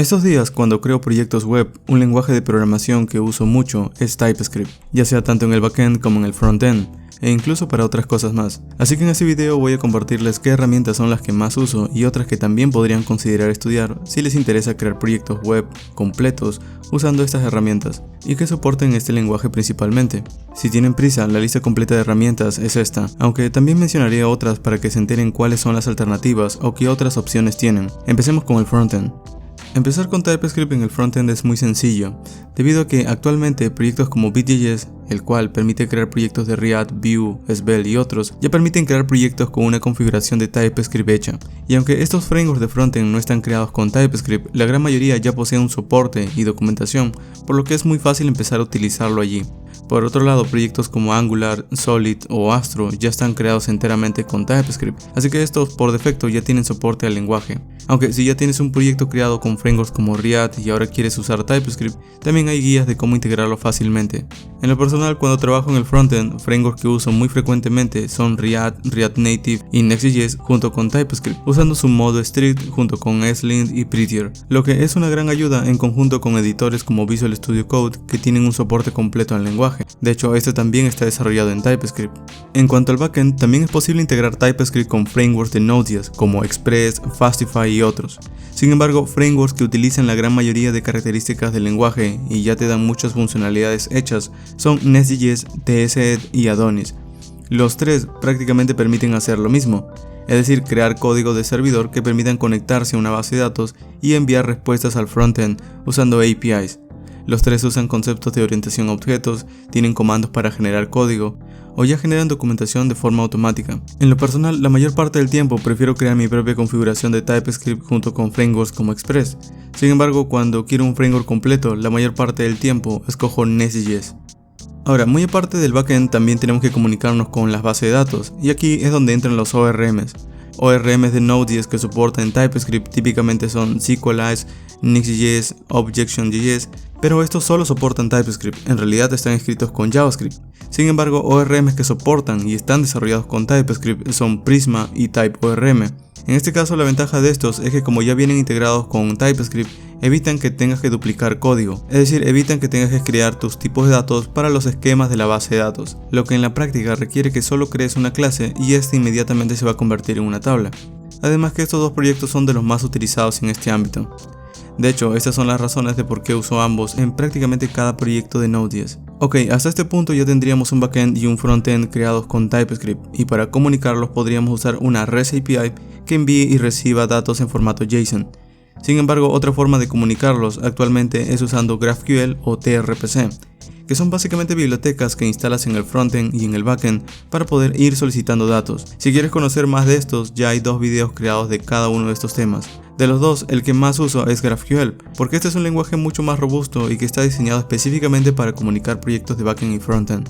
Estos días, cuando creo proyectos web, un lenguaje de programación que uso mucho es TypeScript, ya sea tanto en el backend como en el frontend, e incluso para otras cosas más. Así que en este video voy a compartirles qué herramientas son las que más uso y otras que también podrían considerar estudiar si les interesa crear proyectos web completos usando estas herramientas, y que soporten este lenguaje principalmente. Si tienen prisa, la lista completa de herramientas es esta, aunque también mencionaré otras para que se enteren cuáles son las alternativas o qué otras opciones tienen. Empecemos con el frontend. Empezar con TypeScript en el frontend es muy sencillo, debido a que actualmente proyectos como Vue.js, el cual permite crear proyectos de React, Vue, Svelte y otros, ya permiten crear proyectos con una configuración de TypeScript hecha. Y aunque estos frameworks de frontend no están creados con TypeScript, la gran mayoría ya poseen un soporte y documentación, por lo que es muy fácil empezar a utilizarlo allí. Por otro lado, proyectos como Angular, Solid o Astro ya están creados enteramente con TypeScript, así que estos por defecto ya tienen soporte al lenguaje. Aunque si ya tienes un proyecto creado con frameworks como React y ahora quieres usar TypeScript, también hay guías de cómo integrarlo fácilmente. En lo personal, cuando trabajo en el frontend, frameworks que uso muy frecuentemente son React, React Native y Next.js junto con TypeScript, usando su modo strict junto con ESLint y Prettier, lo que es una gran ayuda en conjunto con editores como Visual Studio Code que tienen un soporte completo al lenguaje. De hecho, este también está desarrollado en TypeScript. En cuanto al backend, también es posible integrar TypeScript con frameworks de Node.js como Express, Fastify y otros. Sin embargo, frameworks que utilizan la gran mayoría de características del lenguaje y ya te dan muchas funcionalidades hechas son Next.js, TSED y Adonis. Los tres prácticamente permiten hacer lo mismo, es decir, crear código de servidor que permitan conectarse a una base de datos y enviar respuestas al frontend usando APIs. Los tres usan conceptos de orientación a objetos, tienen comandos para generar código, o ya generan documentación de forma automática. En lo personal, la mayor parte del tiempo prefiero crear mi propia configuración de TypeScript junto con frameworks como Express. Sin embargo, cuando quiero un framework completo, la mayor parte del tiempo escojo Next.js. Ahora, muy aparte del backend, también tenemos que comunicarnos con las bases de datos, y aquí es donde entran los ORMs. ORMs de Node.js que soportan TypeScript típicamente son SQLite, Next.js, Objection.js, pero estos solo soportan TypeScript, en realidad están escritos con JavaScript. Sin embargo, ORMs que soportan y están desarrollados con TypeScript son Prisma y TypeORM. En este caso, la ventaja de estos es que como ya vienen integrados con TypeScript, evitan que tengas que duplicar código, es decir, evitan que tengas que crear tus tipos de datos para los esquemas de la base de datos, lo que en la práctica requiere que solo crees una clase y esta inmediatamente se va a convertir en una tabla. Además que estos dos proyectos son de los más utilizados en este ámbito. De hecho, estas son las razones de por qué uso ambos en prácticamente cada proyecto de Node.js. Ok, hasta este punto ya tendríamos un backend y un frontend creados con TypeScript, y para comunicarlos podríamos usar una REST API que envíe y reciba datos en formato JSON. Sin embargo, otra forma de comunicarlos actualmente es usando GraphQL o TRPC, que son básicamente bibliotecas que instalas en el frontend y en el backend para poder ir solicitando datos. Si quieres conocer más de estos, ya hay dos videos creados de cada uno de estos temas. De los dos, el que más uso es GraphQL, porque este es un lenguaje mucho más robusto y que está diseñado específicamente para comunicar proyectos de backend y frontend.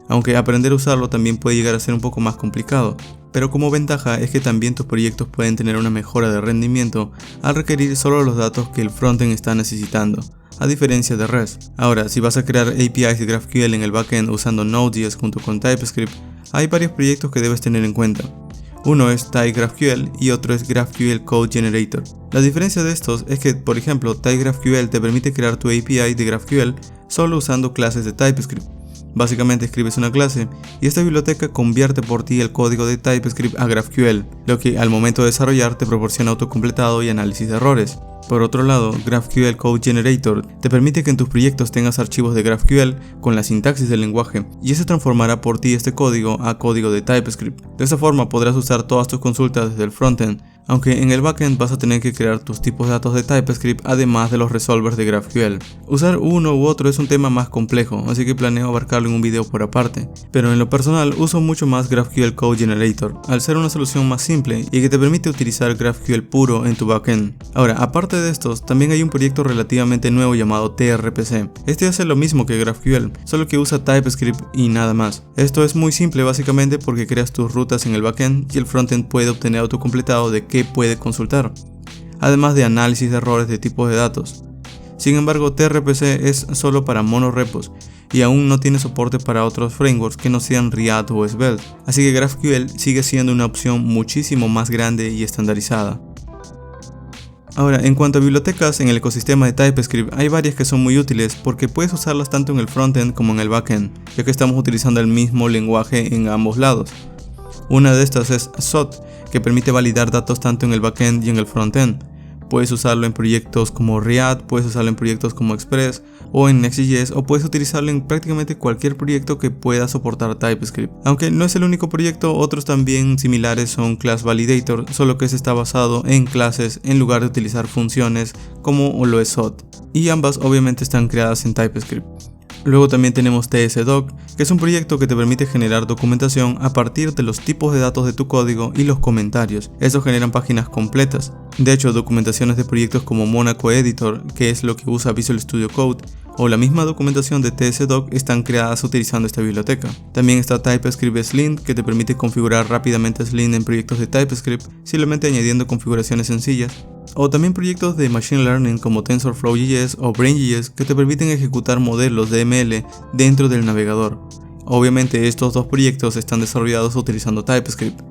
Aunque aprender a usarlo también puede llegar a ser un poco más complicado, pero como ventaja es que también tus proyectos pueden tener una mejora de rendimiento al requerir solo los datos que el frontend está necesitando, a diferencia de REST. Ahora, si vas a crear APIs de GraphQL en el backend usando Node.js junto con TypeScript, hay varios proyectos que debes tener en cuenta. Uno es TypeGraphQL y otro es GraphQL Code Generator. La diferencia de estos es que, por ejemplo, TypeGraphQL te permite crear tu API de GraphQL solo usando clases de TypeScript. Básicamente escribes una clase y esta biblioteca convierte por ti el código de TypeScript a GraphQL, lo que al momento de desarrollar te proporciona autocompletado y análisis de errores. Por otro lado, GraphQL Code Generator te permite que en tus proyectos tengas archivos de GraphQL con la sintaxis del lenguaje y ese transformará por ti este código a código de TypeScript. De esta forma podrás usar todas tus consultas desde el frontend, aunque en el backend vas a tener que crear tus tipos de datos de TypeScript además de los resolvers de GraphQL. Usar uno u otro es un tema más complejo, así que planeo abarcarlo en un video por aparte, pero en lo personal uso mucho más GraphQL Code Generator, al ser una solución más simple y que te permite utilizar GraphQL puro en tu backend. Ahora, aparte de estos, también hay un proyecto relativamente nuevo llamado TRPC. Este hace lo mismo que GraphQL, solo que usa TypeScript y nada más. Esto es muy simple básicamente porque creas tus rutas en el backend y el frontend puede obtener autocompletado de qué puede consultar, además de análisis de errores de tipos de datos. Sin embargo, TRPC es solo para monorepos y aún no tiene soporte para otros frameworks que no sean React o Svelte, así que GraphQL sigue siendo una opción muchísimo más grande y estandarizada. Ahora, en cuanto a bibliotecas en el ecosistema de TypeScript, hay varias que son muy útiles porque puedes usarlas tanto en el frontend como en el backend, ya que estamos utilizando el mismo lenguaje en ambos lados. Una de estas es SOT, que permite validar datos tanto en el backend y en el frontend. Puedes usarlo en proyectos como React, puedes usarlo en proyectos como Express o en Next.js, o puedes utilizarlo en prácticamente cualquier proyecto que pueda soportar TypeScript. Aunque no es el único proyecto, otros también similares son Class Validator, solo que este está basado en clases en lugar de utilizar funciones como lo es SOT. Y ambas obviamente están creadas en TypeScript. Luego también tenemos tsdoc, que es un proyecto que te permite generar documentación a partir de los tipos de datos de tu código y los comentarios. Estos generan páginas completas. De hecho, documentaciones de proyectos como Monaco Editor, que es lo que usa Visual Studio Code, o la misma documentación de tsdoc están creadas utilizando esta biblioteca. También está TypeScript Slint, que te permite configurar rápidamente Slint en proyectos de TypeScript, simplemente añadiendo configuraciones sencillas. O también proyectos de Machine Learning como TensorFlow.js o Brain.js que te permiten ejecutar modelos de ML dentro del navegador. Obviamente estos dos proyectos están desarrollados utilizando TypeScript.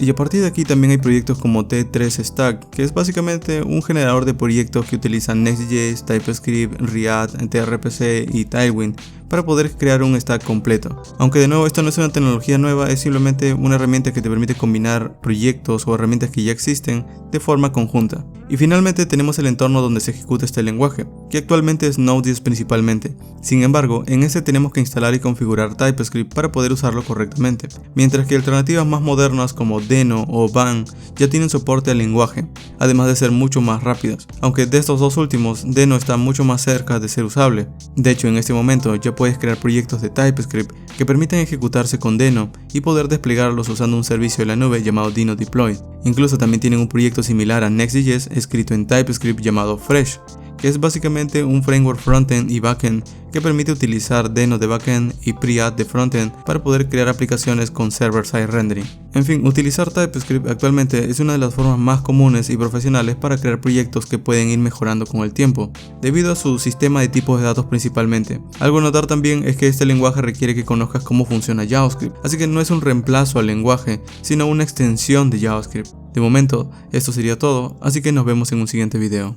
Y a partir de aquí también hay proyectos como T3Stack, que es básicamente un generador de proyectos que utilizan Next.js, TypeScript, React, TRPC y Tailwind para poder crear un stack completo. Aunque de nuevo esto no es una tecnología nueva, es simplemente una herramienta que te permite combinar proyectos o herramientas que ya existen de forma conjunta. Y finalmente tenemos el entorno donde se ejecuta este lenguaje, que actualmente es Node.js principalmente. Sin embargo, en este tenemos que instalar y configurar TypeScript para poder usarlo correctamente, mientras que alternativas más modernas como Deno o Van ya tienen soporte al lenguaje, además de ser mucho más rápidas. Aunque de estos dos últimos, Deno está mucho más cerca de ser usable. De hecho, en este momento ya puedes crear proyectos de TypeScript que permiten ejecutarse con Deno y poder desplegarlos usando un servicio de la nube llamado Deno Deploy. Incluso también tienen un proyecto similar a Next.js escrito en TypeScript llamado Fresh, que es básicamente un framework frontend y backend que permite utilizar Deno de backend y Preadd de frontend para poder crear aplicaciones con server-side rendering. En fin, utilizar TypeScript actualmente es una de las formas más comunes y profesionales para crear proyectos que pueden ir mejorando con el tiempo, debido a su sistema de tipos de datos principalmente. Algo a notar también es que este lenguaje requiere que conozcas cómo funciona JavaScript, así que no es un reemplazo al lenguaje, sino una extensión de JavaScript. De momento, esto sería todo, así que nos vemos en un siguiente video.